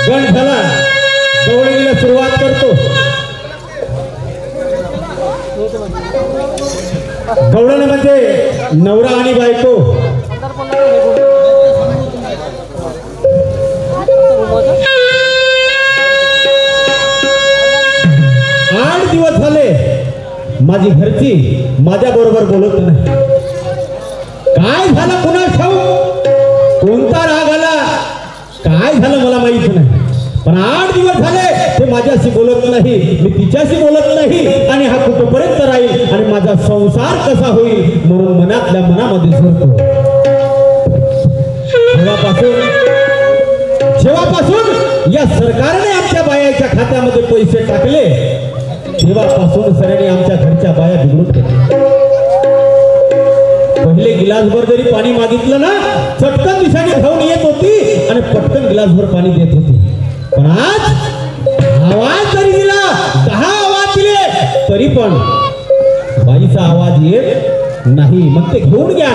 गण झाला गवळणीला सुरुवात करतो। गवळण म्हणजे नवरा आणि बायको। 8 दिवस झाले माझी घरची माझ्या बरोबर बोलत नाही। काय झालं कुणास ठाऊक, कोणता राग आला काय झालं मला माहित नाही, पण 8 दिवस झाले ते माझ्याशी बोलत नाही, मी तिच्याशी बोलत नाही आणि हा कुठपर्यंत राहील आणि माझा संसार कसा होईल म्हणून मनातल्या मनामध्ये झुरतो। जेव्हापासून या सरकारने आमच्या बायाच्या खात्यामध्ये पैसे टाकले तेव्हापासून सरांनी आमच्या घरच्या बाया बिघडून गेल्या। पहिले गिलासभर जरी पाणी मागितलं ना चटकन दिशाने धावून येत होती आणि पटकन गिलासभर पाणी देत होती, पण आज आवाज जरी दिला 10 आवाज दिले तरी पण बाईचा आवाज येत नाही, मग ते घेऊन घ्या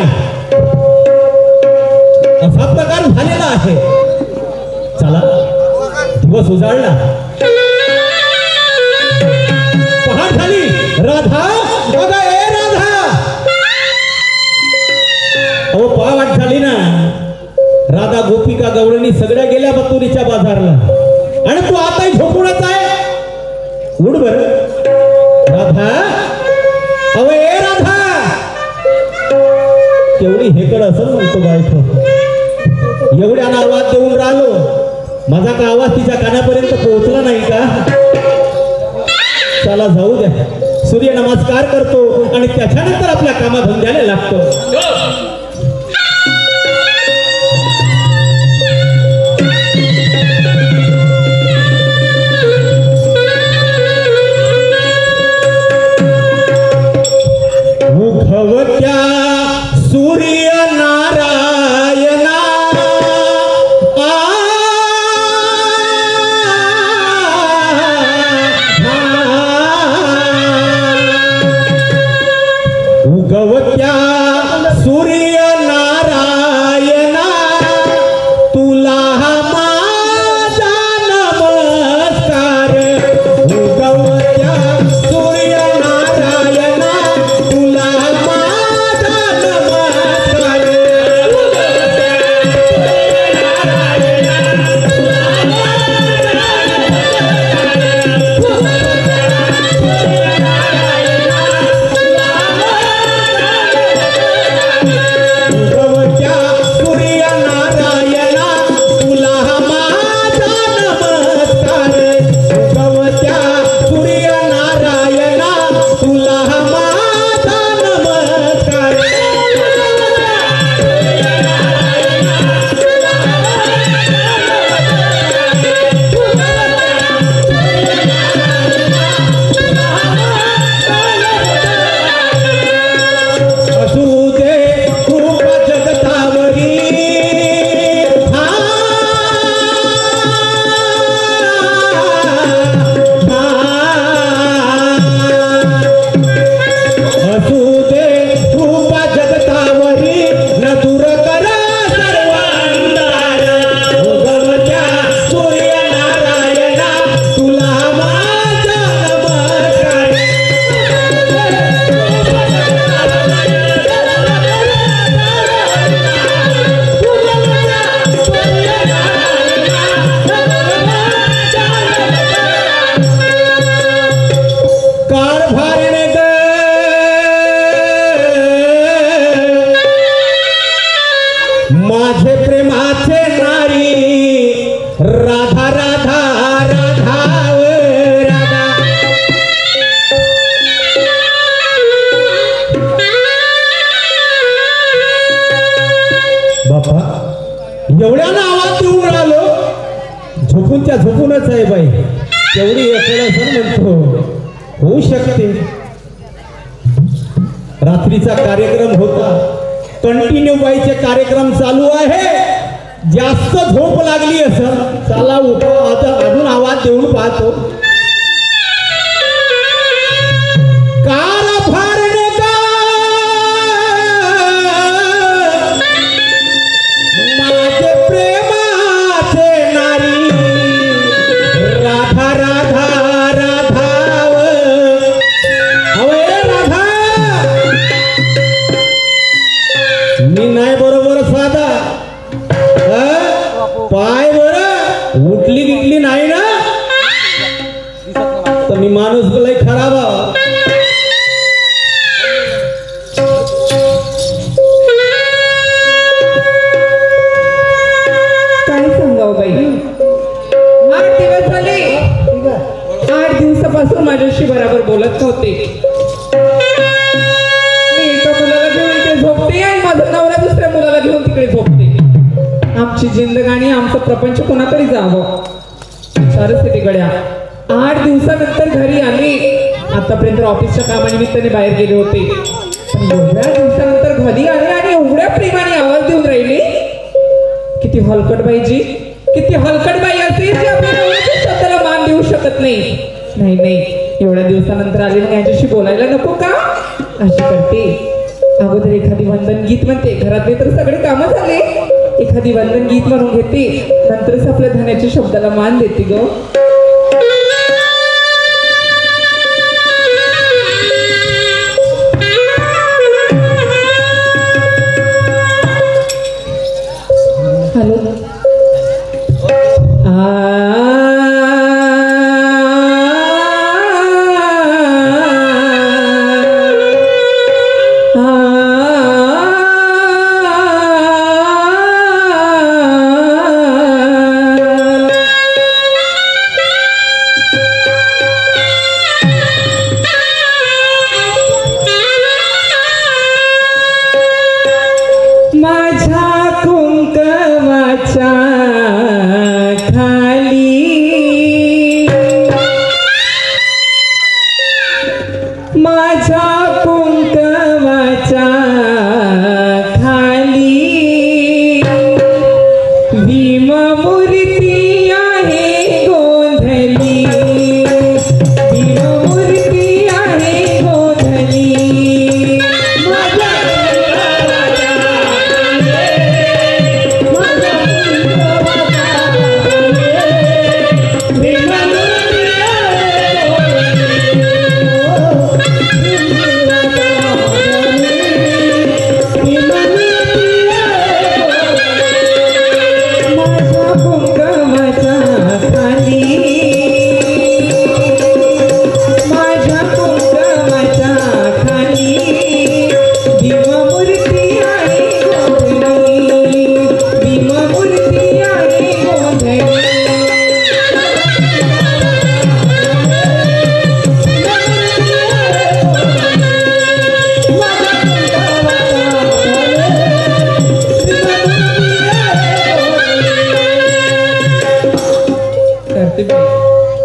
असा प्रकार झालेला आहे। चला दिवस उजाडला, पहाट झाली, राधा बघा ए राधा, अहो पहाट झाली ना, राधा गोपिका गवळणी सगळ्या गेल्या बतुरीच्या बाजारला आणि तू आताही झोपूनच आहे। उठ बर राधा, अहो ए राधा, तेवढी हेकड असं म्हणतो बायको, एवढ्या आवाज देऊन राहिलो, माझा का आवाज तिच्या कानापर्यंत पोहोचला नाही का? चला जाऊ द्या, सूर्य नमस्कार करतो आणि त्याच्यानंतर आपल्या कामाधंद्याला लागतो। उगवत्या सूर्य नारायणा उगवत्या सूर्य नारायणा तुला माझा नमस्कार। उगवत्या सूर्य नारायणा तुला माझा नमस्कार। माझे प्रेमाचे नारी राधा राधा राधा राधा। बापा एवढ्याला आवाज देऊन राहिलो, झोपूनच्या झोपूनच आहे बाई, तेवढी म्हणतो होऊ शकते। रात्रीचा कार्यक्रम होता, कंटिन्यू बाईचे कार्यक्रम चालू आहे, जास्त झोप लागली असं, चला उठो आता अजून आवाज देऊन पाहतो। कार फारणे का माझे प्रेमाचे नारी उठली गिटली नाही ना तर मी माणूस लय खराब आहे. काय सांगाव बाई, 8 दिवस झाले, 8 दिवसापासून माझ्याशी बरोबर बोलत नव्हते. मी एका मुलाला घेऊन इथे झोपते आणि माझा नवरा दुसऱ्या मुलाला घेऊन तिकडे झोपते. आमची जिंदगानी आमचं प्रपंच कोणाकडे जावं विचारच येते गड्या. 8 दिवसानंतर घरी आले. आतापर्यंत ऑफिसच्या कामानिमित्ताने बाहेर गेले होते, पण एवढ्या दिवसानंतर घरी आले आणि एवढ्या प्रेमाने आवाज देऊन राहिले. किती हलकट बाईजी, किती हलकट बाई असेल जी आपल्या नवऱ्याच्या शब्दाला मान देऊ शकत नाही. नाही नाही, एवढ्या दिवसानंतर आले मग यांच्याशी बोलायला नको का अशी करते. अगोदर एखादी वंदन गीत म्हणते, घरातले तर सगळे कामं झाले, एखादी वंदन गीत म्हणून घेते, नंतरच आपल्या धन्याच्या शब्दाला मान देते ग. हॅलो,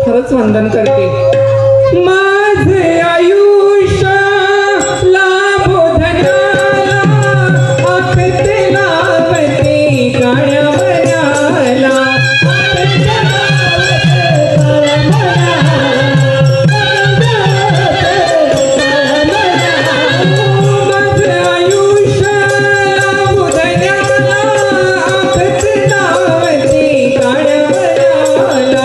खरंच वंदन करते. माझे आयुष्य लाभो धन्याला, आखते लावते काळ्या मनाला. माझे आयुष्य लाभो धन्याला, आखते लावते काळ्या मनाला.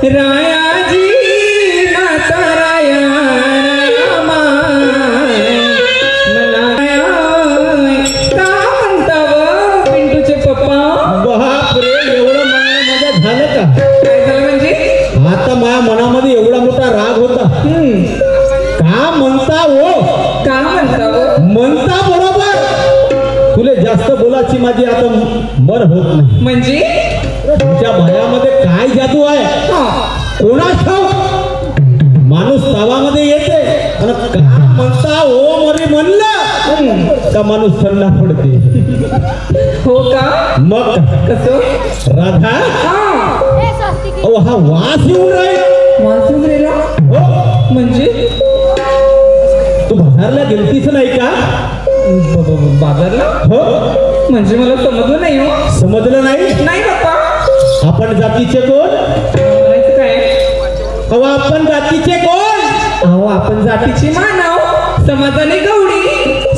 रायाजी नाता राया रामा नवऱ्याची माझी आता मन होत नाही. म्हणजे तुमच्या भयामध्ये काय जादू आहे हा. कोणास ठाऊक. माणूस तावामध्ये येते आणि का म्हणता ओ मरी म्हणलं का माणूस थंडा पडते. हो का मग कसं राधा हा. अहो हा वास येऊन राहिला. वाचून गेला हो म्हणजे तू बाजारला गेलतीच नाही का. बाजारला हो म्हणजे मला समजलं नाही हो. समजलं नाही. नाही बाप्पा आपण जातीचे कोण. म्हणायचं काय अहो आपण जातीचे कोण. अहो आपण जातीची मानव समाजाने गवडी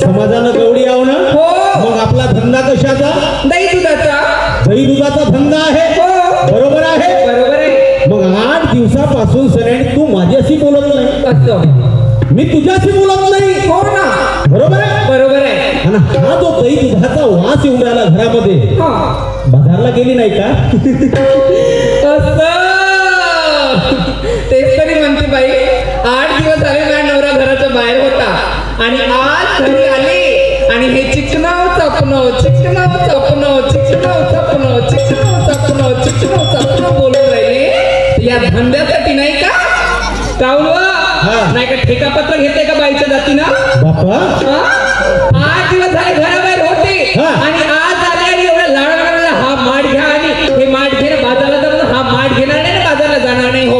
समाजानं गवडी आहो ना. हो मग आपला धंदा कशाचा. दही दुधाचा दही दुधाचा धंदा आहे. हो बरोबर आहे. बरोबर आहे. मग 8 दिवसापासून सरेने तू माझ्याशी बोलत नाही. असं मी तुझ्याशी बोलत नाही. हो ना बरोबर आहे. बरोबर आहे. आणि हा जो दही दुधाचा वास येऊन राहिला घरामध्ये हा बाजारला गेली नाही का. असं तेच तरी म्हणते बाई 8 दिवस झाले माझा नवरा घराच्या बाहेर होता आणि आज घरी आले आणि हे चिकनाव चपनाव चिकनाव चपनाव चिकनाव चपनाव चिकनाव चपनाव चिकनाव चपनाव बोलून राहिले या धंद्यासाठी नाही का नाही का ठेकापत्र घेते का बाईच्या जातीनं बापा. 8 दिवस झाले घराबाहेर होते आणि आज आले आणि एवढ्या लाडा हा माठ घ्या आणि हे माठ घेणं बाजारला जाणार हा माठ घेणार नाही ना बाजारला जाणार नाही. हो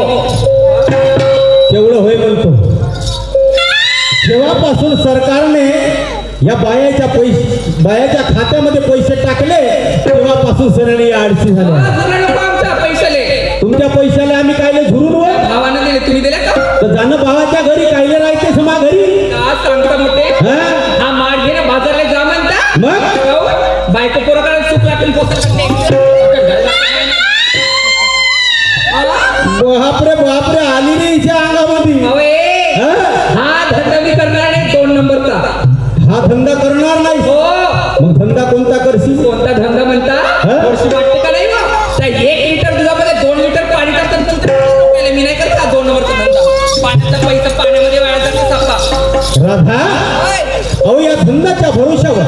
तेवढं होय म्हणतो. जेव्हापासून सरकारने या बायाच्या खात्यामध्ये पैसे टाकले तेव्हापासून सरांनी अडचणी झाल्या. आमच्या पैशाले तुमच्या पैशाला आम्ही कायले झुरून वर भावानं दिले तुम्ही दिले का तर जाणं भावाच्या घरी कायले राहते समा घरी. का सांगता मोठे हा माठ घेणं बाजारला जा म्हणता मग बायको पोराकडे चूक लागून बापरे आली नाही हिच्या अंगामध्ये. हा धंदा मी करणार नाही 2 नंबरचा. हा धंदा करणार नाही. हो मग धंदा कोणता करशील. कोणता धंदा म्हणता वर्षी वाटते का नाही मग 1 लिटर दुधामध्ये 2 लिटर पाणी टाकतात मी नाही करता 2 नंबरचा धंदा. पाण्याचा पैसा पाण्यामध्ये वाया जातो सापा. राधा अहो या धंद्याच्या भरोशावर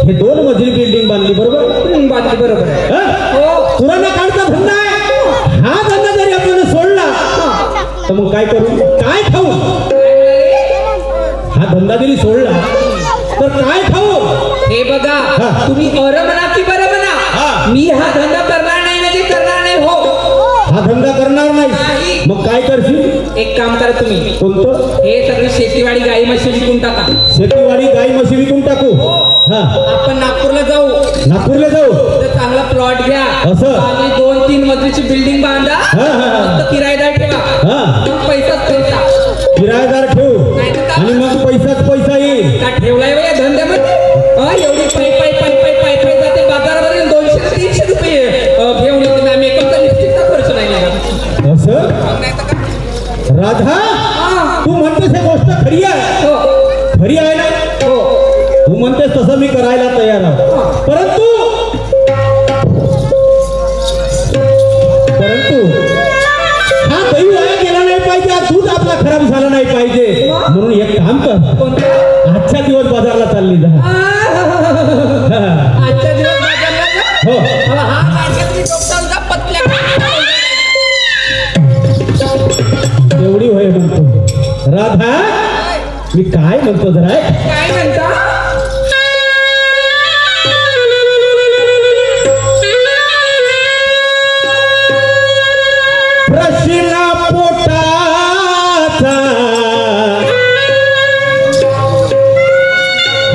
हे 2 मजली बिल्डिंग बांधली. बरोबर बाकी बरोबर आहे. हो पुराणा काळचा धंदा आहे. हा धंदा जरी आपल्याला सोडला तर मग काय करू काय खाऊ. हा धंदा जरी सोडला तर काय खाऊ. हे बघा तुम्ही अर म्हणा की बरं म्हणा मी हा धंदा करणार नाही म्हणजे करणार नाही. हो हा धंदा करणार नाही. मग काय करशील. एक काम करा तुम्ही कोणतं. हे सगळी शेतीवाडी गाई म्हशी विकून टाका. शेतीवाडी गाई म्हशी विकून टाकू. हा आपण नागपूरला जाऊ. नागपूरला जाऊ. तर चांगला प्लॉट घ्या. असं 2-3 मजलीची बिल्डिंग बांधा. मस्त किरायदार ठेवा. मग पैसाच पैसा. किरायदार ठेवू आणि मग पैसाच पैसा येईल. का ठेवलाय या धंद्यामध्ये एवढी पाय जाते बाजारामध्ये 200-300 रुपये घेऊन येते ना. मेकअपचा लिपस्टिकचा खर्च नाही लागत. असं राधा तू म्हणतेस हे गोष्ट खरी आहे. खरी आहे ना. तू म्हणतेस तसं मी करायला तयार आहे. परंतु हा दही वाया गेला नाही पाहिजे. दूध आपला खराब झाला नाही पाहिजे. म्हणून एक काम कर आजच्या दिवस बाजारला चालली जा. आजच्या दिवस बाजारला जा. हो हा मार्केटची डॉक्टरचा पतल्या एवढी होय म्हणतो. राधा मी काय म्हणतो जरा काय म्हणता. प्रश्न पोटाचा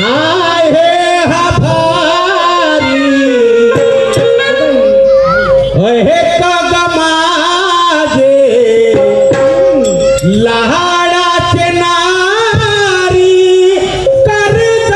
आहे हा भारी हे कग माझे लाडाचे नारी कर्ज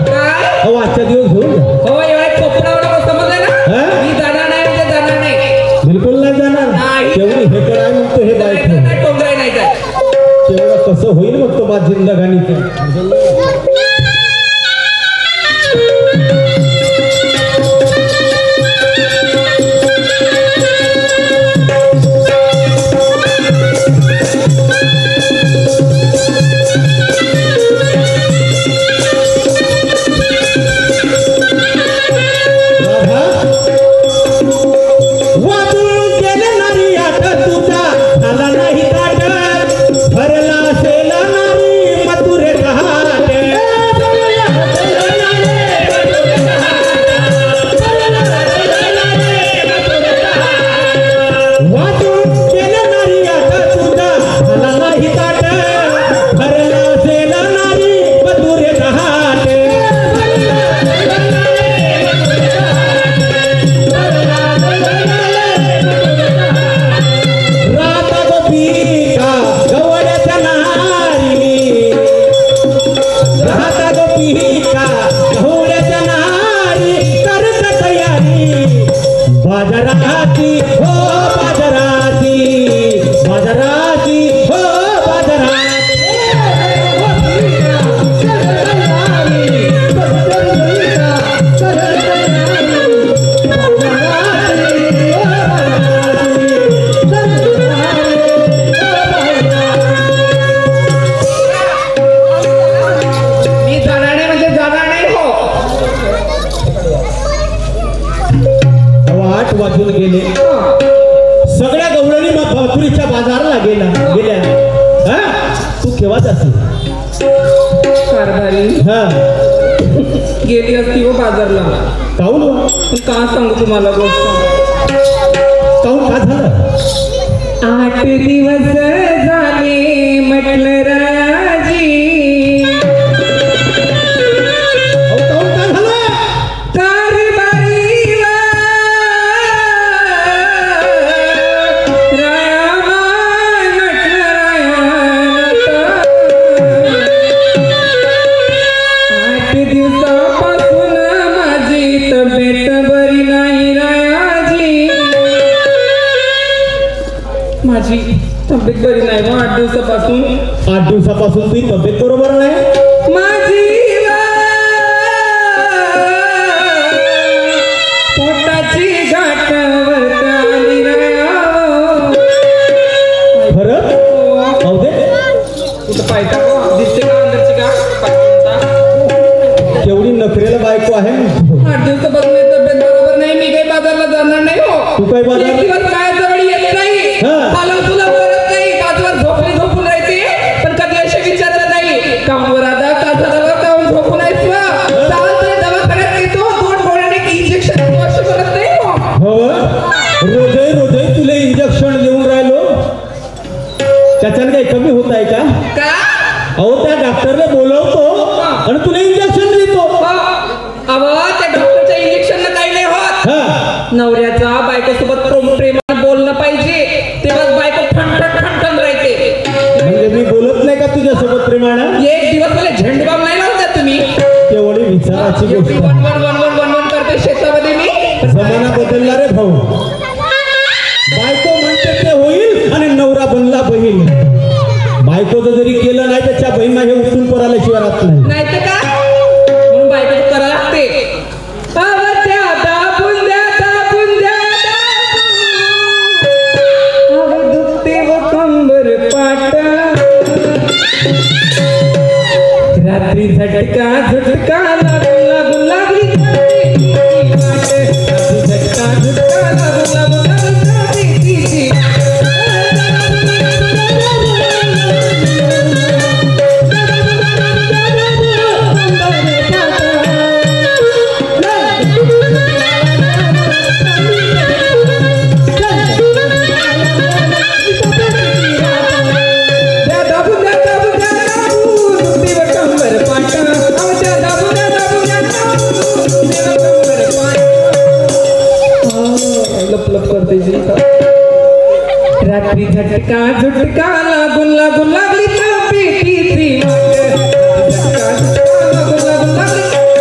काय अहो आजच्या दिवस घेऊन जा. हो एवढा कपडावडा समजलं ना हा? मी जाणार नाही म्हणजे जाणार नाही बिलकुल नाही जाणार. नाही. तेवढी हे काय म्हणतो हे बायको नाही, टोंगराई नाही जात तेवढं कसं होईल म्हणतो बा जिंदगानीचं. बाजाराची हो बाजाराची बाजाराची हो मी जाणार नाही म्हणजे जाणार नाही हो 8 वाजून गेले. सगळ्या गवळणी मथुरीच्या बाजाराला गेल्या. हा तू केव्हाच असेल कारभारी हा गेली असती हो बाजारला काऊन पण का सांगू तुम्हाला गोष्ट काऊन का झालं 8 दिवस झाले म्हटलं राजी काऊन का झालं कारभारीला रायामान म्हटलं रायानात 8 दिवसापासून माझी तब्येत बरी नाही रायाजी माझी तब्येत बरी नाही मग 8 दिवसापासून 8 दिवसापासून तुझी तब्येत बरोबर नाही माझी पोटाची गाठ वरताली रायावं. खरं पाहू दे कुठं पायता हो? दिसते का अंदरची गाठ पायता केवढी नखरेला बायको आहे 8 दिवसापासून तब्येत बरोबर नाही मी काही बाजारला जाणार नाही हो तू काय बाजार- एक दिवस काय जवळ येत नाही हा. मला तुला बोलत नाही बाजूवर झोपून राहते पण कधी असे विचारलं नाही काऊनवर आता का झालं काऊन झोपून आहेस वा चालतंय दवाखान्यात येतो 2 गोळ्याने इंजेक्शन असे करत नाही हो हो रोजही तुला इंजेक्शन देऊन राहिलो त्याच्याने काही कमी होत आहे का का अहो त्या डॉक्टरला बोलवतो आणि तुला इंजेक्शन देतो अव त्या डॉक्टरच्या इंजेक्शन काही नाही होत हा नवऱ्याचा बायकोसोबत प्रेमाने बोलणं पाहिजे तेव्हाच बायको ठणठण राहते म्हणजे मी बोलत नाही का तुझ्यासोबत प्रेमानं एक दिवस मला झेंडूबाम नाही लावता तुम्ही तेवढी विचाराची एवढी गोष्ट वन करते शेतामध्ये मी जमाना बदलला रे भाऊ बायको म्हणते ते होईल आणि नवरा बनला बहीण बायकोचं जरी केलं नाही त्याच्या बहीण हे उठून पराल्याशिवाय राहत नाही नाही तर का म्हणून बायको करा लागते दुखते व कंबर पाट रात्री झटका लागून लागली झटका लागून लागली रात्री झटका लागून लागली तब्येतीची वाट. झटका लागून लागली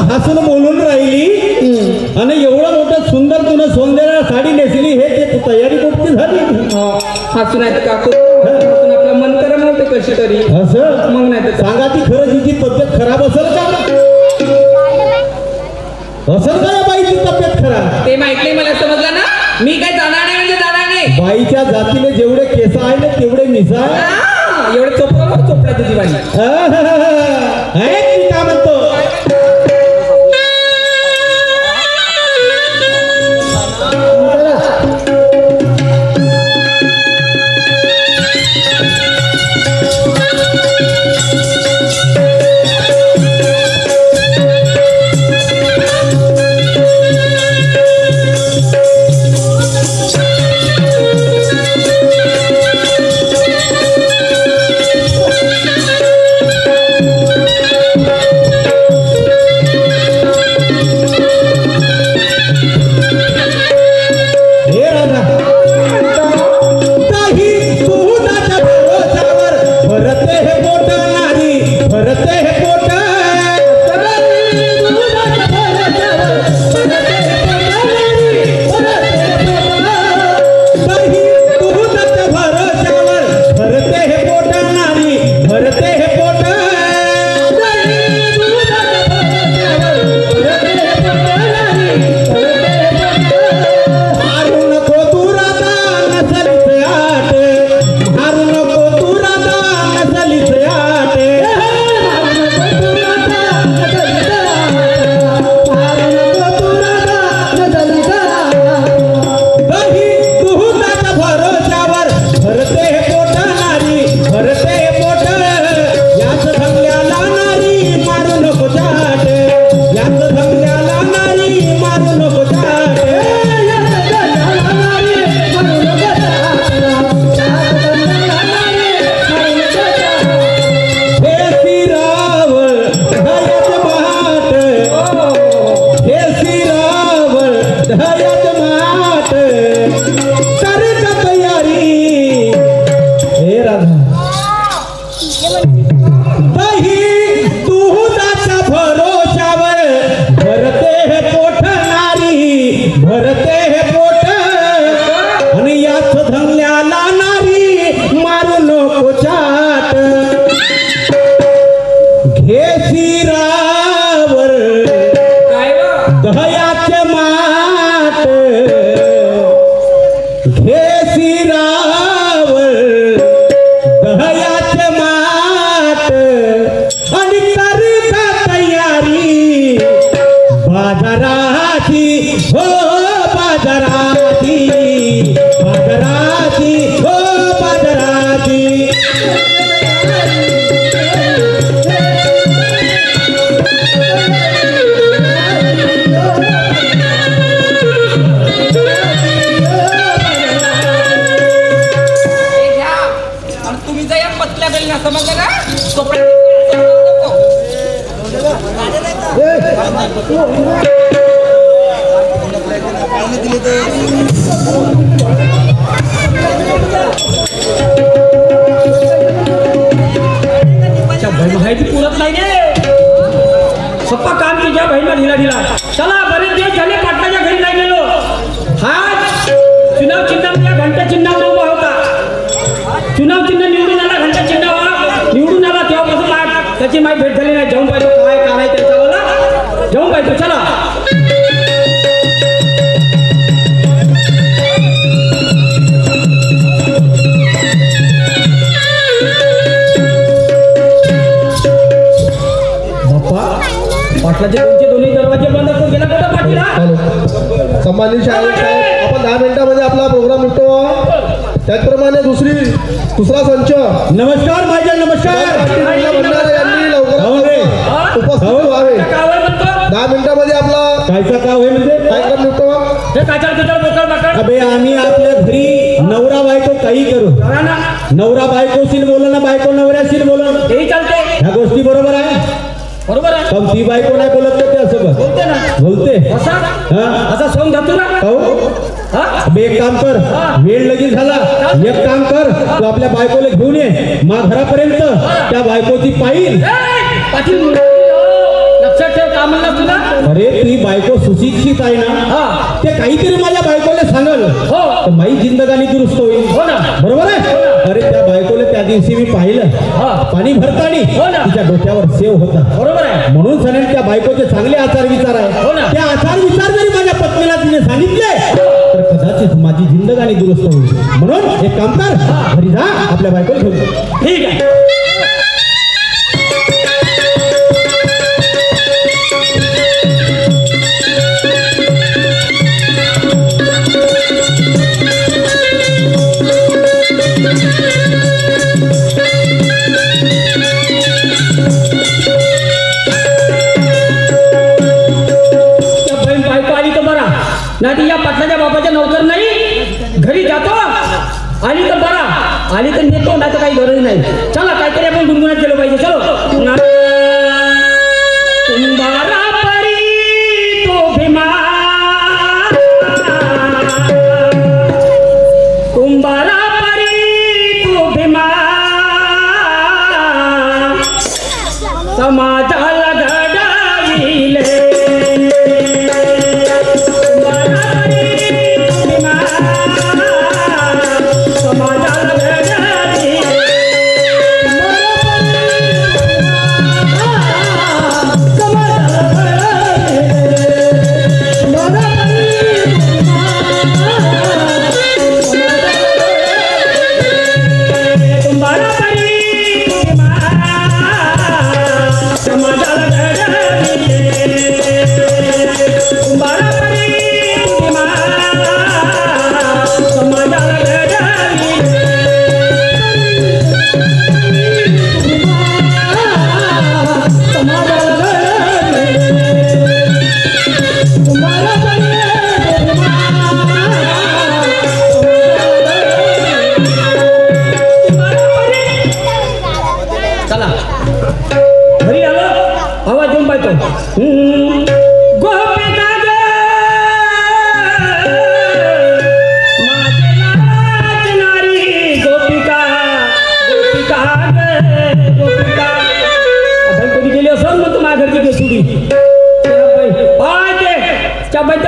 हसून बोलून राहिली आणि एवढं मोठं सुंदर तुला सौंदर्य साडी नेसली हे ते तू तयारी कुठची झाली हसून आहे काकू हसून आपलं मन करा नव्हते कशी तरी असं मग नाही तर सांगा ती खरं तिची तब्येत खराब असेल का असेल का या बाईची तब्येत खराब ते माहित नाही मला समजलं ना मी काय जाणार नाही म्हणजे जाणार नाही बाईच्या जातीने जेवढे केस आहे ना तेवढे मिसा एवढे चोपडा तुझी बाई मी का म्हणतो पप्पा काम कीजिए बहिणा ढिला ढिला चला बरेच दिवस झाले पाटलाच्या घरी नाही गेलो हा चुनाव चिन्ह घंटा चिन्हावर उभा होता चुनाव चिन्ह निवडून आला घंटा चिन्हावर निवडून आला तेव्हापासून त्याची माहिती भेट झाली नाही जाऊन पाहिजे काय काय त्याच्यावर जाऊन पाहिजे चला पाटलाचे दोन्ही दरवाजे बंद करून गेला कुठं पाटील संबंधित साहेब आपण 10 मिनिटांमध्ये आपला प्रोग्राम निघतो त्याचप्रमाणे दुसरा संच नमस्कार माझ्या नमस्कार भंडारा यांनी लवकर उपस्थित व्हावे 10 मिनिटांमध्ये आपला कायचा का होईल म्हणजे कार्यक्रम निघतो हे काचार कचार बोकळ बाकळ अबे आम्ही आपल्या घरी नवरा बायको काही करू नवरा बायकोशील बोलणं ना बायको नवऱ्याशील बोलणं तेही चालते ह्या गोष्टी बरोबर आहे बरोबर आहे पण ती बायको नाही बोलत तर ते असं बोलते ना बोलते असा हा असा सोंग जातो ना हो अबे एक काम कर वेळ लगेच झाला एक काम कर तू आपल्या बायकोला घेऊन ये मा घरापर्यंत त्या बायकोची पाहिल पाटील लक्षात ठेव का म्हणला तुला? अरे ती बायको सुशिक्षित आहे ना, हा. ते काहीतरी माझ्या बायकोला सांगल हो. तर माझी जिंदगानी दुरुस्त होईल. हो ना. बरोबर आहे. अरे त्या बायकोला त्या दिवशी मी पाहिलं, हा. पाणी भरतानी हो ना. तिच्या डोक्यावर सेव होता. बरोबर आहे. म्हणून सनेल त्या बायकोचे चांगले आचार विचार आहे. हो ना. त्या आचार विचार जरी माझ्या पत्नीला तिने सांगितले तर कदाचित माझी जिंदगानी दुरुस्त होईल. म्हणून एक काम कर, घरी जा, आपल्या बायकोला घेऊन जा. ठीक आहे. नाही या पाटलाच्या बापाच्या नौकर नाही, घरी जातो, आली तर बरा, आली तर नेतो, नाही तर काही गरज नाही. चला काहीतरी आपण गुणगुणात केलं पाहिजे. चलो. तुम्हारा परी तो भीमा, तुम्हारा परी तो भीमा, समाजाला घडविले.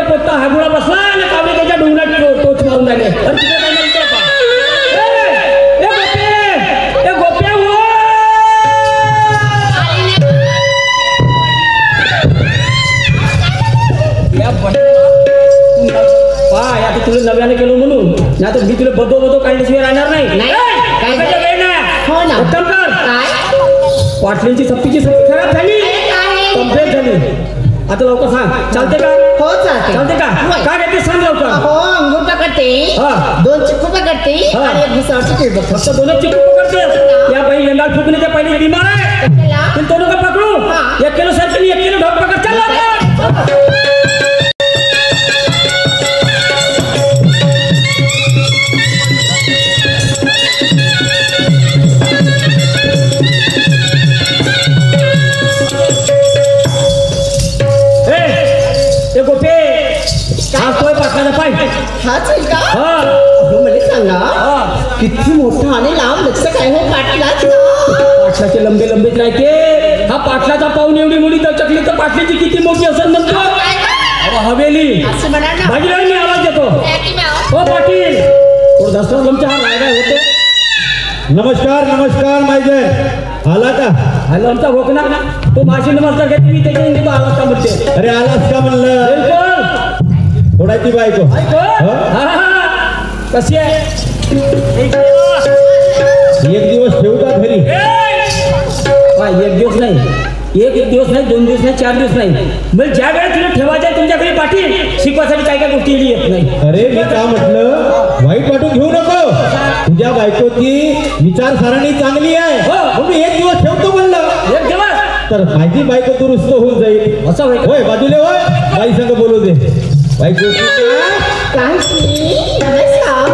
पोता हागुळा बसला आणि कावळे त्याच्या डोंगरात टोच मारून झाले. तुला नव्याने केलो म्हणून, नाही तर मी तुला बदो काढल्याशिवाय राहणार नाही. पाटलींची सप्पीची सप्पी खराब झाली, कंप्लेंट झाली. आता लवकर सांग, चालते का? हो चालते. चालते का? काय घेते सांग लवकर. हो अंगूर पकडते, हा. 2 चिक्कू पकडते हा. आणि 1 भुसावळची केळ बघ. फक्त 2 चिक्कू पकडते. या बाई यंदा फुकण्याच्या पहिले बिमार आहे. तुम्ही तो नका पकडू. 1 किलो सरकी 1 किलो ढोक पकड. चल लवकर. हाच आहे का? हा. अहो मला सांगा, हा. किती मोठा आणि लांब लक्ष काय हो पाटलाच. पाटलाचे लंबे लंबेच राहते. हा पाटलाचा पाहून एवढी मोठी चकली तर पाटलीची किती मोठी असेल म्हणतो. हवेली असं म्हणा ना. भाजीला मी आवाज देतो. हो पाटील, थोडं दसरा तुमचा हा रायगा होते. नमस्कार नमस्कार मायजय, आला का? हॅलो आमचा भोकना तो माशी नमस्कार घेते, मी त्याच्या तो आवाज का म्हणते. अरे आलास का म्हणलं? बिलकुल. थोडाची बायको कशी आहे? एक दिवस ठेवू का घरी? एक दिवस नाही, 1 दिवस नाही, 2 दिवस नाही, 4 दिवस नाही. म्हणजे ज्या वेळेस तुला ठेवायचं आहे तुमच्या घरी पाटील, शिकवायसाठी काय काय गोष्टी येत नाही. अरे मी का म्हटलं, वाईट वाटून घेऊ नको. तुझ्या बायकोची विचारसरणी चांगली आहे म्हणून 1 दिवस ठेवतो म्हणलं. 1 दिवस तर माझी बायको दुरुस्त होऊन जाईल. असं होय? होय बाजूले होय, बाई संग बोलू दे. बायको काय नमस्कार.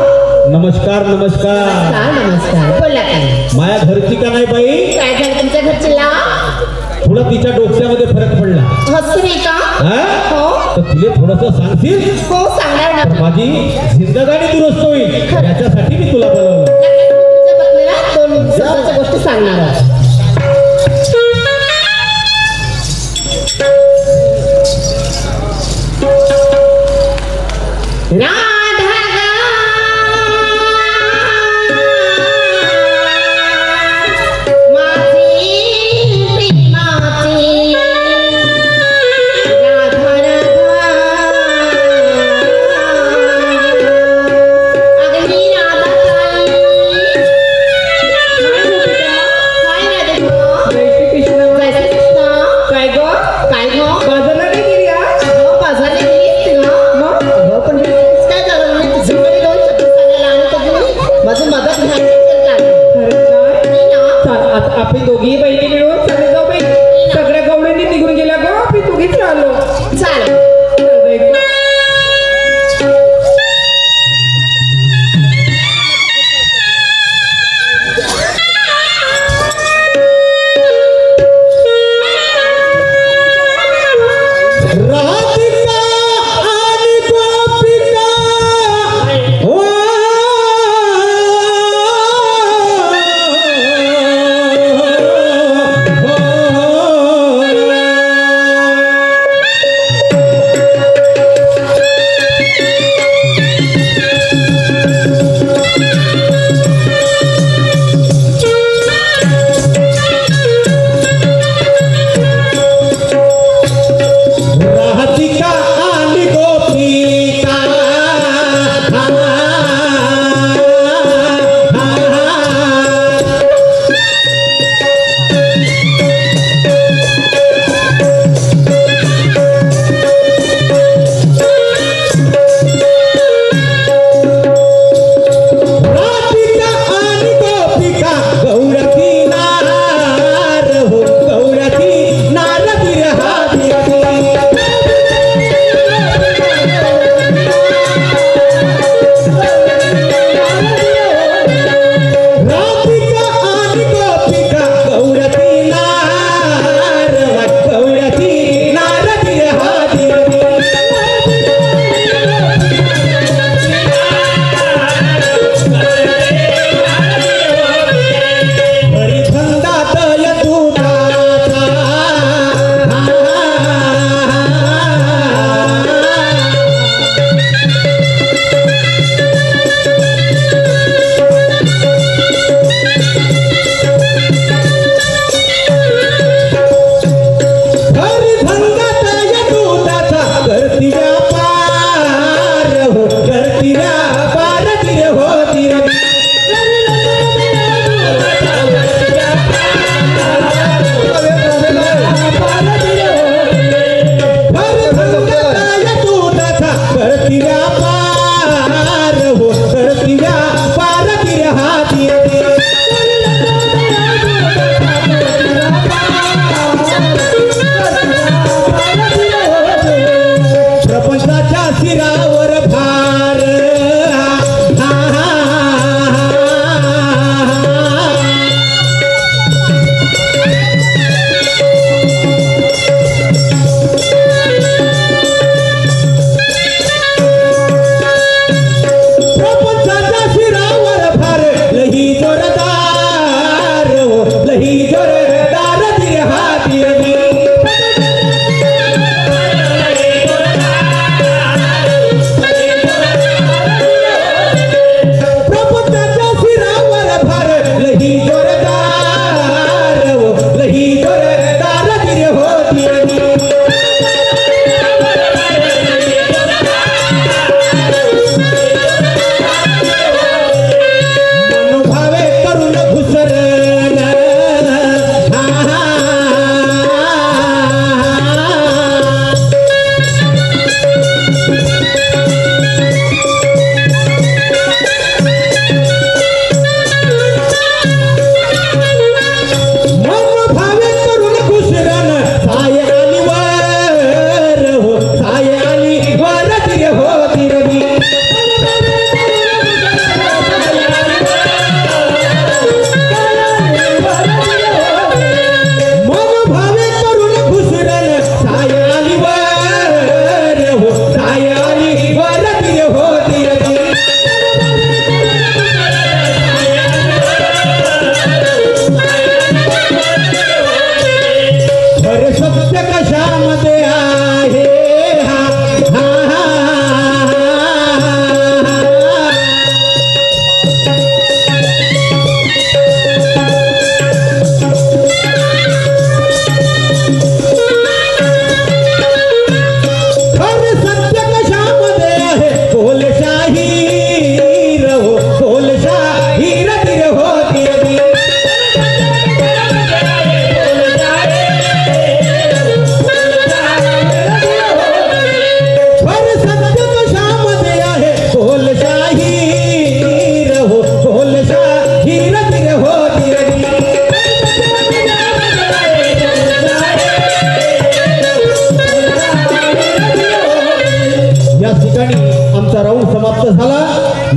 नमस्कार नमस्कार. नमस्कार. बोला काय? माया घरची का नाही बाई? काय झालं तुमच्या घरचीला? थोडा तिच्या डोक्यामध्ये फरक पडला. हसरी का? हा? हो. तर तिला थोडस सांगशील? हो सांगणार ना. तर माझी जिंदगानी दुरुस्त होईल, याच्यासाठी मी तुला बोलवलं. तुमच्या पत्नीला 2 स्वतःच्या गोष्टी सांगणार. माझी मदत घ्यायची असेल का? खरंच काय? नाही ना? चाल आता आपण दोघी बहिणी मिळून चालेल जाऊ बाई. सगळ्या गवळ्यांनी निघून गेल्या गो, आपण दोघीच राहिलो. चालेल. चल बाई गं. राधिका आणि गोपिका ओ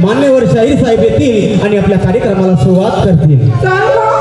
मान्यवर शाहीर साहेब येतील आणि आपल्या कार्यक्रमाला सुरुवात करतील. चालू